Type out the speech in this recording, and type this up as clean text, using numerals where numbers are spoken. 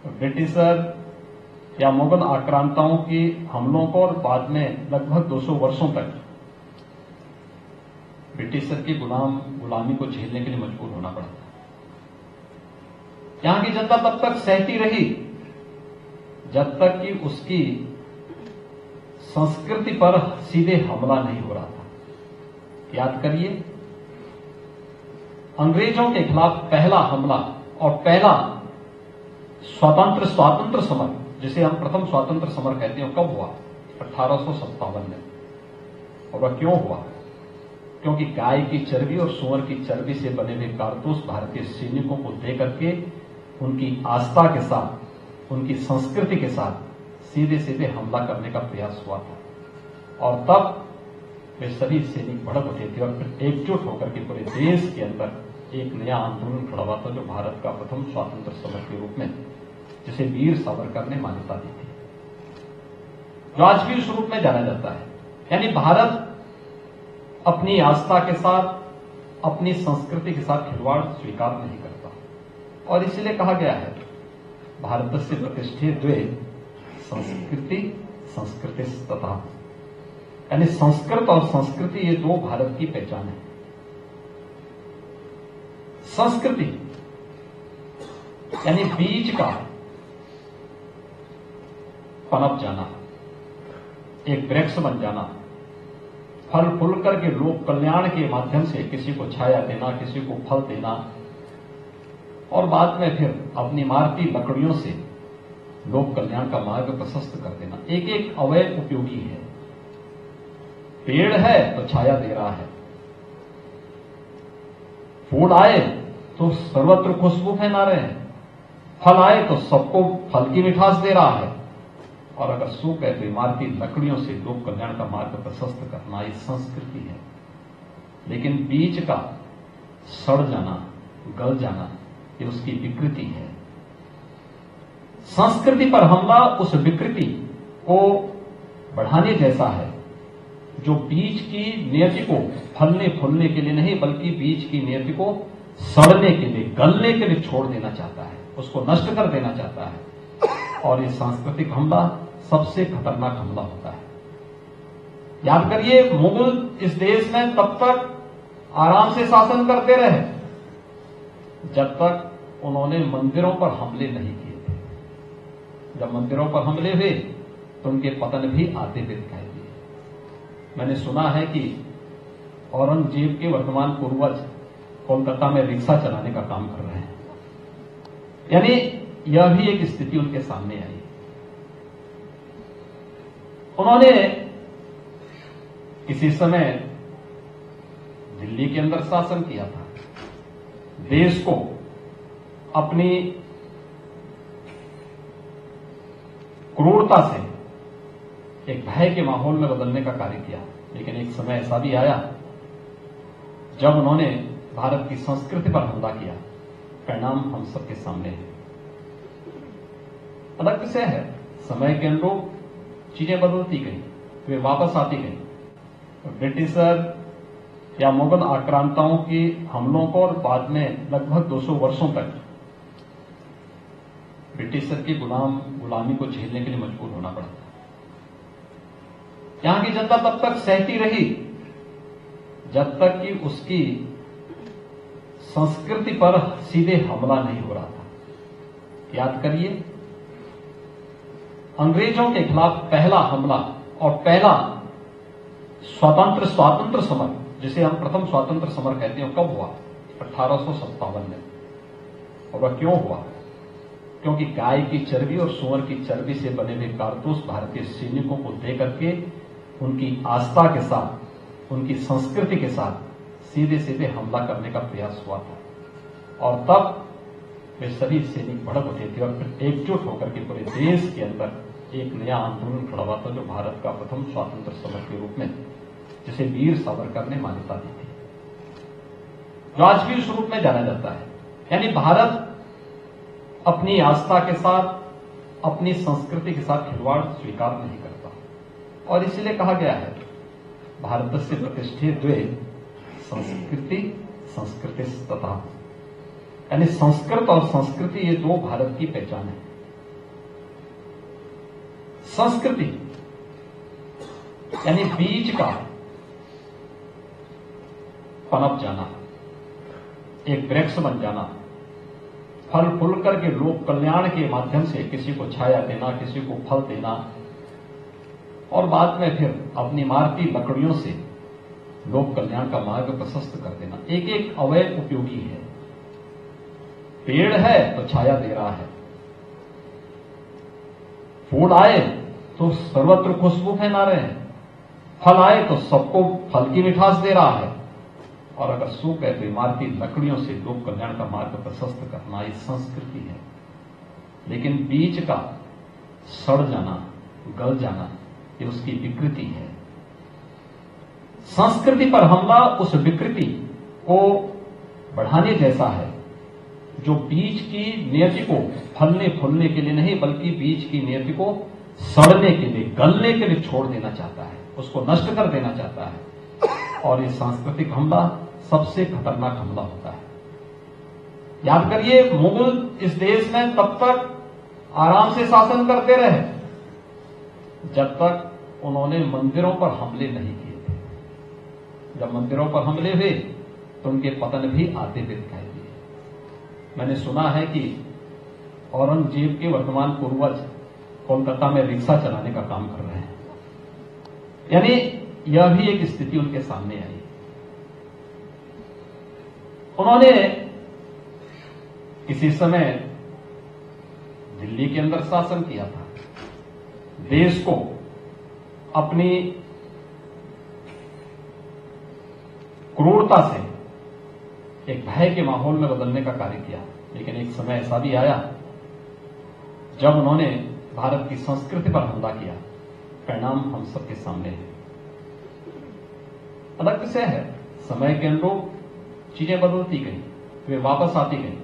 Britisher या मुगल आक्रांताओं के हमलों को और बाद में लगभग 200 वर्षों तक ब्रिटिशर की गुलामी को झेलने के लिए मजबूर होना पड़ा था। यहां की जनता तब तक सहती रही जब तक कि उसकी संस्कृति पर सीधे हमला नहीं हो रहा था। याद करिए, अंग्रेजों के खिलाफ पहला हमला और पहला स्वातंत्र समर, जिसे हम प्रथम स्वातंत्र समर कहते हैं, कब हुआ? 1857 में। और वह क्यों हुआ? क्योंकि गाय की चर्बी और सूअर की चर्बी से बने हुए कारतूस भारतीय सैनिकों को दे करके उनकी आस्था के साथ, उनकी संस्कृति के साथ सीधे सीधे हमला करने का प्रयास हुआ था। और तब वे सभी सैनिक भड़क उठे थे और फिर एकजुट होकर के पूरे देश के अंदर एक नया आंदोलन खड़ा हुआ था, जो भारत का प्रथम स्वातंत्र समर के रूप में, जिसे वीर सावरकर ने मान्यता दी थी, जो आज भी उस रूप में जाना जाता है। यानी भारत अपनी आस्था के साथ, अपनी संस्कृति के साथ खिलवाड़ स्वीकार नहीं करता, और इसलिए कहा गया है भारतस्य प्रतिष्ठे द्वे संस्कृति संस्कृतिस्तथा, यानी संस्कृत और संस्कृति ये दो भारत की पहचान है। संस्कृति यानी बीज का पनप जाना, एक वृक्ष बन जाना, फल फूल करके लोक कल्याण के माध्यम से किसी को छाया देना, किसी को फल देना, और बाद में फिर अपनी मारती लकड़ियों से लोक कल्याण का मार्ग प्रशस्त कर देना। एक एक अवयव उपयोगी है। पेड़ है तो छाया दे रहा है, फूल आए तो सर्वत्र खुशबू फैला रहे हैं, फल आए तो सबको फल की मिठास दे रहा है, और अगर सूख है तो इमारती लकड़ियों से लोक कल्याण का मार्ग प्रशस्त करना, ये संस्कृति है। लेकिन बीज का सड़ जाना, गल जाना, ये उसकी विकृति है। संस्कृति पर हमला उस विकृति को बढ़ाने जैसा है, जो बीज की नियति को फलने फूलने के लिए नहीं, बल्कि बीज की नियति को सड़ने के लिए, गलने के लिए छोड़ देना चाहता है, उसको नष्ट कर देना चाहता है। और ये सांस्कृतिक हमला सबसे खतरनाक हमला होता है। याद करिए, मुगल इस देश में तब तक आराम से शासन करते रहे जब तक उन्होंने मंदिरों पर हमले नहीं किए थे। जब मंदिरों पर हमले हुए तो उनके पतन भी आते हुए दिखाई दिए। मैंने सुना है कि औरंगजेब के वर्तमान पूर्वज कोलकाता में रिक्शा चलाने का काम कर रहे हैं। यानी यह भी एक स्थिति उनके सामने आई। उन्होंने किसी समय दिल्ली के अंदर शासन किया था, देश को अपनी क्रूरता से एक भय के माहौल में बदलने का कार्य किया। लेकिन एक समय ऐसा भी आया जब उन्होंने भारत की संस्कृति पर हमला किया। परिणाम हम सबके सामने है। अलग विषय है, समय के अनुरूप चीजें बदलती गई, वे वापस आती गई। ब्रिटिशर या मुगल आक्रांताओं के हमलों को और बाद में लगभग 200 वर्षों तक ब्रिटिशर की गुलामी को झेलने के लिए मजबूर होना पड़ा था। यहां की जनता तब तक सहती रही जब तक कि उसकी संस्कृति पर सीधे हमला नहीं हो रहा था। याद करिए, अंग्रेजों के खिलाफ पहला हमला और पहला स्वातंत्र समर, जिसे हम प्रथम स्वातंत्र समर कहते हैं, कब हुआ? 1857 में। और वह क्यों हुआ? क्योंकि गाय की चर्बी और सूअर की चर्बी से बने हुए कारतूस भारतीय सैनिकों को दे करके उनकी आस्था के साथ, उनकी संस्कृति के साथ सीधे सीधे हमला करने का प्रयास हुआ था। और तब वे सभी सैनिक भड़क उठे थे और फिर एकजुट होकर के पूरे देश के अंदर एक नया आंदोलन खड़ा हुआ था, जो भारत का प्रथम स्वातंत्र समर के रूप में, जिसे वीर सावरकर ने मान्यता दी थी, जो आज भी उस रूप में जाना जाता है। यानी भारत अपनी आस्था के साथ, अपनी संस्कृति के साथ खिलवाड़ स्वीकार नहीं करता, और इसलिए कहा गया है भारतस्य प्रतिष्ठे द्वे संस्कृति संस्कृतिस्तथा, यानी संस्कृत और संस्कृति ये दो भारत की पहचान है। संस्कृति यानी बीज का पनप जाना, एक वृक्ष बन जाना, फल फूल करके लोक कल्याण के माध्यम से किसी को छाया देना, किसी को फल देना, और बाद में फिर अपनी मारती लकड़ियों से लोक कल्याण का मार्ग प्रशस्त कर देना। एक एक अवयव उपयोगी है। पेड़ है तो छाया दे रहा है, फूल आए तो सर्वत्र खुशबू फैला रहे हैं, फल आए तो सबको फल की मिठास दे रहा है, और अगर सूख है तो इमारती लकड़ियों से लोक कल्याण का मार्ग प्रशस्त करना, ये संस्कृति है। लेकिन बीज का सड़ जाना, गल जाना, ये उसकी विकृति है। संस्कृति पर हमला उस विकृति को बढ़ाने जैसा है, जो बीज की नियति को फलने फूलने के लिए नहीं, बल्कि बीज की नियति को सड़ने के लिए, गलने के लिए छोड़ देना चाहता है, उसको नष्ट कर देना चाहता है। और ये सांस्कृतिक हमला सबसे खतरनाक हमला होता है। याद करिए, मुगल इस देश में तब तक आराम से शासन करते रहे जब तक उन्होंने मंदिरों पर हमले नहीं किए थे। जब मंदिरों पर हमले हुए तो उनके पतन भी आते हुए दिखाई दिए। मैंने सुना है कि औरंगजेब के वर्तमान पूर्वज कोलकाता में रिक्शा चलाने का काम कर रहे हैं। यानी यह भी एक स्थिति उनके सामने आई। उन्होंने किसी समय दिल्ली के अंदर शासन किया था, देश को अपनी क्रूरता से एक भय के माहौल में बदलने का कार्य किया। लेकिन एक समय ऐसा भी आया जब उन्होंने भारत की संस्कृति पर हमला किया। परिणाम हम सबके सामने है। अलग विषय है, समय के अनुरूप चीजें बदलती गई, वे वापस आती गई।